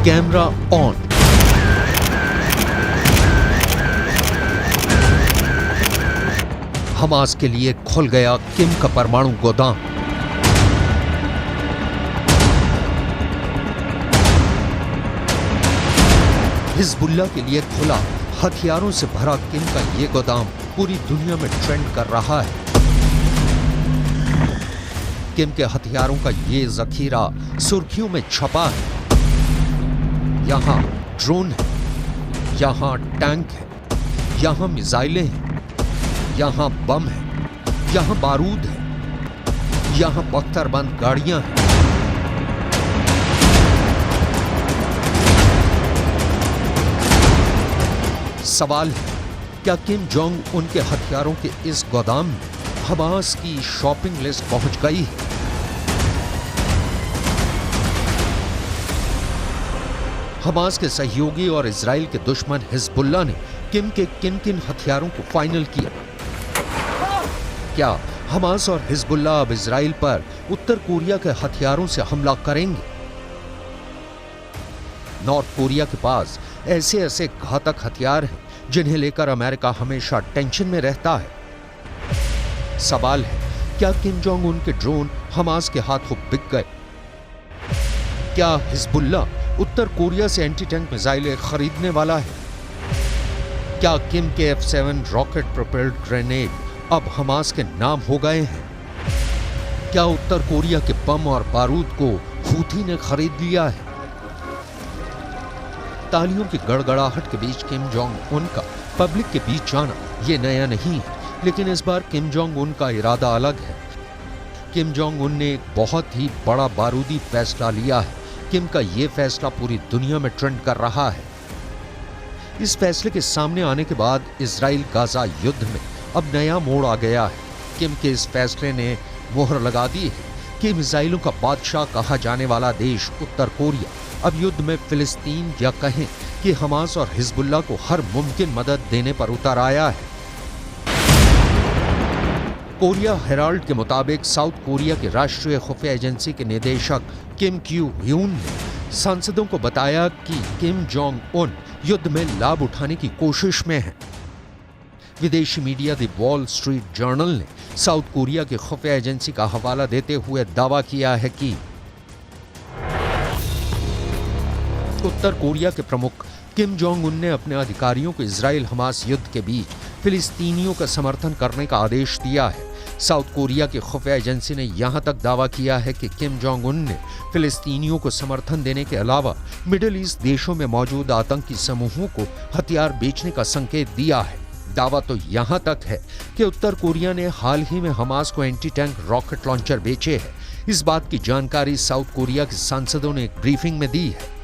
Camera on. Hamas के लिए खुल गया किम का परमाणु गोदाम। हिजबुल्लाह के लिए खुला हथियारों से भरा किम का ये गोदाम पूरी दुनिया में ट्रेंड कर रहा है। किम के हथियारों का ये जखीरा सुर्खियों में छपा है। यहां ड्रोन है, यहां टैंक है, यहां मिसाइलें हैं, यहां बम है, यहां बारूद है, यहां बख्तरबंद गाड़ियां हैं। सवाल है, क्या किम जोंग उन के हथियारों के इस गोदाम में हमास की शॉपिंग लिस्ट पहुंच गई है? हमास के सहयोगी और इजराइल के दुश्मन हिजबुल्लाह ने किम के किन किन हथियारों को फाइनल किया? क्या हमास और हिजबुल्लाह अब इजराइल पर उत्तर कोरिया के हथियारों से हमला करेंगे? नॉर्थ कोरिया के पास ऐसे ऐसे घातक हथियार हैं जिन्हें लेकर अमेरिका हमेशा टेंशन में रहता है। सवाल है, क्या किम जोंग उन के ड्रोन हमास के हाथों बिक गए? क्या हिजबुल्लाह उत्तर कोरिया से एंटी टैंक मिसाइलें खरीदने वाला है? क्या किम के F-7 रॉकेट प्रोपेल्ड ग्रेनेड अब हमास के नाम हो गए हैं? क्या उत्तर कोरिया के बम और बारूद को हूथी ने खरीद लिया है? तालियों की गड़गड़ाहट के बीच किम जोंग उन का पब्लिक के बीच जाना ये नया नहीं है, लेकिन इस बार किम जोंग उन का इरादा अलग है। किम जोंग उन ने एक बहुत ही बड़ा बारूदी फैसला लिया है। किम का ये फैसला पूरी दुनिया में ट्रेंड कर रहा है। इस फैसले के सामने आने के बाद इजराइल गाजा युद्ध में अब नया मोड़ आ गया है। किम के इस फैसले ने मोहर लगा दी है कि मिसाइलों का बादशाह कहा जाने वाला देश उत्तर कोरिया अब युद्ध में फिलिस्तीन या कहें कि हमास और हिजबुल्लाह को हर मुमकिन मदद देने पर उतर आया है। कोरिया हेराल्ड के मुताबिक साउथ कोरिया के राष्ट्रीय खुफिया एजेंसी के निदेशक किम क्यू ह्यून ने सांसदों को बताया कि किम जोंग उन युद्ध में लाभ उठाने की कोशिश में है। विदेशी media the wall street journal ने साउथ कोरिया के खुफिया एजेंसी का हवाला देते हुए दावा किया है कि उत्तर कोरिया के प्रमुख किम जोंग उन ने अपने अधिकारियों को इजराइल हमास युद्ध के बीच फिलिस्तीनियों का समर्थन करने का आदेश दिया है। साउथ कोरिया की खुफिया एजेंसी ने यहां तक दावा किया है कि किम जोंग उन ने फिलिस्तीनियों को समर्थन देने के अलावा मिडिल ईस्ट देशों में मौजूद आतंकी समूहों को हथियार बेचने का संकेत दिया है। दावा तो यहां तक है कि उत्तर कोरिया ने हाल ही में हमास को एंटी टैंक रॉकेट लॉन्चर बेचे हैं। इस बात की जानकारी साउथ कोरिया के सांसदों ने एक ब्रीफिंग में दी है।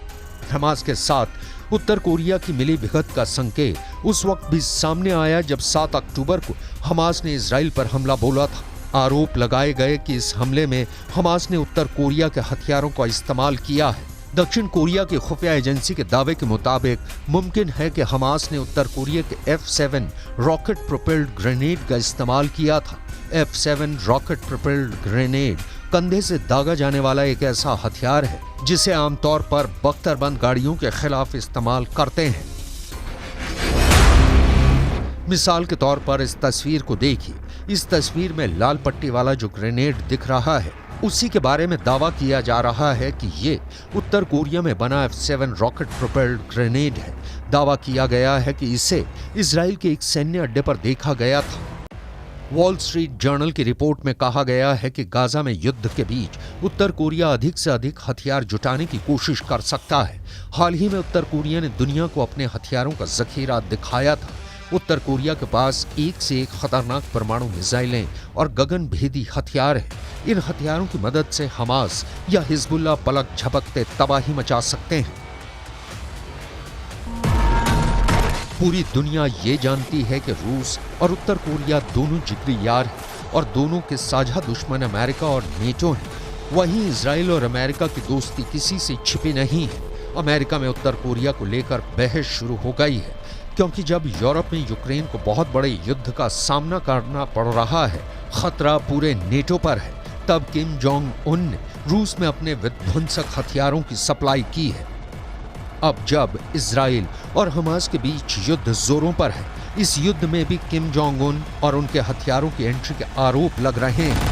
हमास के साथ उत्तर कोरिया की मिली भगत का संकेत उस वक्त भी सामने आया जब 7 अक्टूबर को हमास ने इजराइल पर हमला बोला था। आरोप लगाए गए कि इस हमले में हमास ने उत्तर कोरिया के हथियारों का इस्तेमाल किया है। दक्षिण कोरिया की खुफिया एजेंसी के दावे के मुताबिक मुमकिन है कि हमास ने उत्तर कोरिया के F-7 रॉकेट प्रोपेल्ड ग्रेनेड का इस्तेमाल किया था। F-7 रॉकेट प्रोपेल्ड ग्रेनेड कंधे से दागा जाने वाला एक ऐसा हथियार है जिसे आमतौर पर बख्तरबंद गाड़ियों के खिलाफ इस्तेमाल करते हैं। मिसाल के तौर पर इस तस्वीर को देखिए। इस तस्वीर में लाल पट्टी वाला जो ग्रेनेड दिख रहा है उसी के बारे में दावा किया जा रहा है कि ये उत्तर कोरिया में बना F-7 रॉकेट प्रोपेल्ड ग्रेनेड है। दावा किया गया है कि इसे इजराइल के एक सैन्य अड्डे पर देखा गया था। वॉल स्ट्रीट जर्नल की रिपोर्ट में कहा गया है कि गाजा में युद्ध के बीच उत्तर कोरिया अधिक से अधिक हथियार जुटाने की कोशिश कर सकता है। हाल ही में उत्तर कोरिया ने दुनिया को अपने हथियारों का जखीरा दिखाया था। उत्तर कोरिया के पास एक से एक खतरनाक परमाणु मिसाइलें और गगनभेदी हथियार हैं। इन हथियारों की मदद से हमास या हिजबुल्लाह पलक झपकते तबाही मचा सकते हैं। पूरी दुनिया ये जानती है कि रूस और उत्तर कोरिया दोनों जिगरी यार हैं और दोनों के साझा दुश्मन अमेरिका और नेटो हैं। वहीं इजराइल और अमेरिका की दोस्ती किसी से छिपी नहीं है। अमेरिका में उत्तर कोरिया को लेकर बहस शुरू हो गई है, क्योंकि जब यूरोप में यूक्रेन को बहुत बड़े युद्ध का सामना करना पड़ रहा है, खतरा पूरे नेटो पर है, तब किम जोंग उन ने रूस में अपने विध्वंसक हथियारों की सप्लाई की है। अब जब इजराइल और हमास के बीच युद्ध जोरों पर है, इस युद्ध में भी किम जोंग उन और उनके हथियारों की एंट्री के आरोप लग रहे हैं।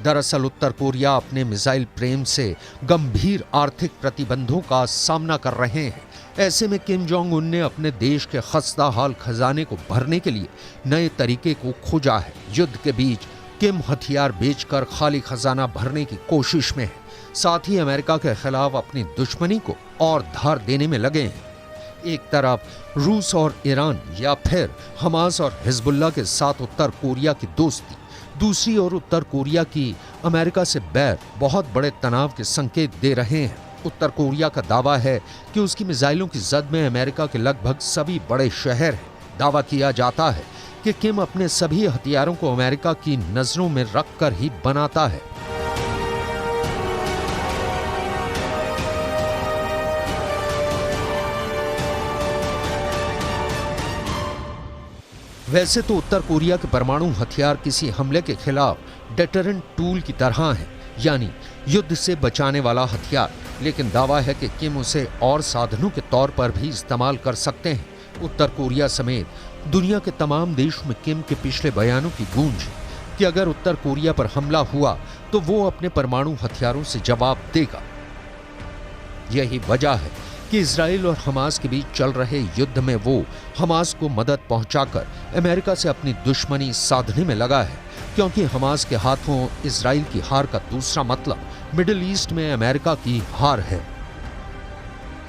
दरअसल उत्तर कोरिया अपने मिसाइल प्रेम से गंभीर आर्थिक प्रतिबंधों का सामना कर रहे हैं। ऐसे में किम जोंग उन ने अपने देश के खस्ता हाल खजाने को भरने के लिए नए तरीके को खोजा है। युद्ध के बीच किम हथियार बेचकर खाली खजाना भरने की कोशिश में है, साथ ही अमेरिका के खिलाफ अपनी दुश्मनी को और धार देने में लगे हैं। एक तरफ रूस और ईरान या फिर हमास और हिजबुल्लाह के साथ उत्तर कोरिया की दोस्ती, दूसरी ओर उत्तर कोरिया की अमेरिका से बैर बहुत बड़े तनाव के संकेत दे रहे हैं। उत्तर कोरिया का दावा है कि उसकी मिसाइलों की जद में अमेरिका के लगभग सभी बड़े शहर हैं। दावा किया जाता है कि किम अपने सभी हथियारों को अमेरिका की नजरों में रखकर ही बनाता है। वैसे तो उत्तर कोरिया के परमाणु हथियार किसी हमले के खिलाफ डेटरेंट टूल की तरह हैं, यानी युद्ध से बचाने वाला हथियार, लेकिन दावा है कि किम उसे और साधनों के तौर पर भी इस्तेमाल कर सकते हैं। उत्तर कोरिया समेत दुनिया के तमाम देशों में किम के पिछले बयानों की गूंज है कि अगर उत्तर कोरिया पर हमला हुआ तो वो अपने परमाणु हथियारों से जवाब देगा। यही वजह है कि इजराइल और हमास के बीच चल रहे युद्ध में वो हमास को मदद पहुंचाकर अमेरिका से अपनी दुश्मनी साधने में लगा है, क्योंकि हमास के हाथों इजराइल की हार का दूसरा मतलब मिडिल ईस्ट में अमेरिका की हार है।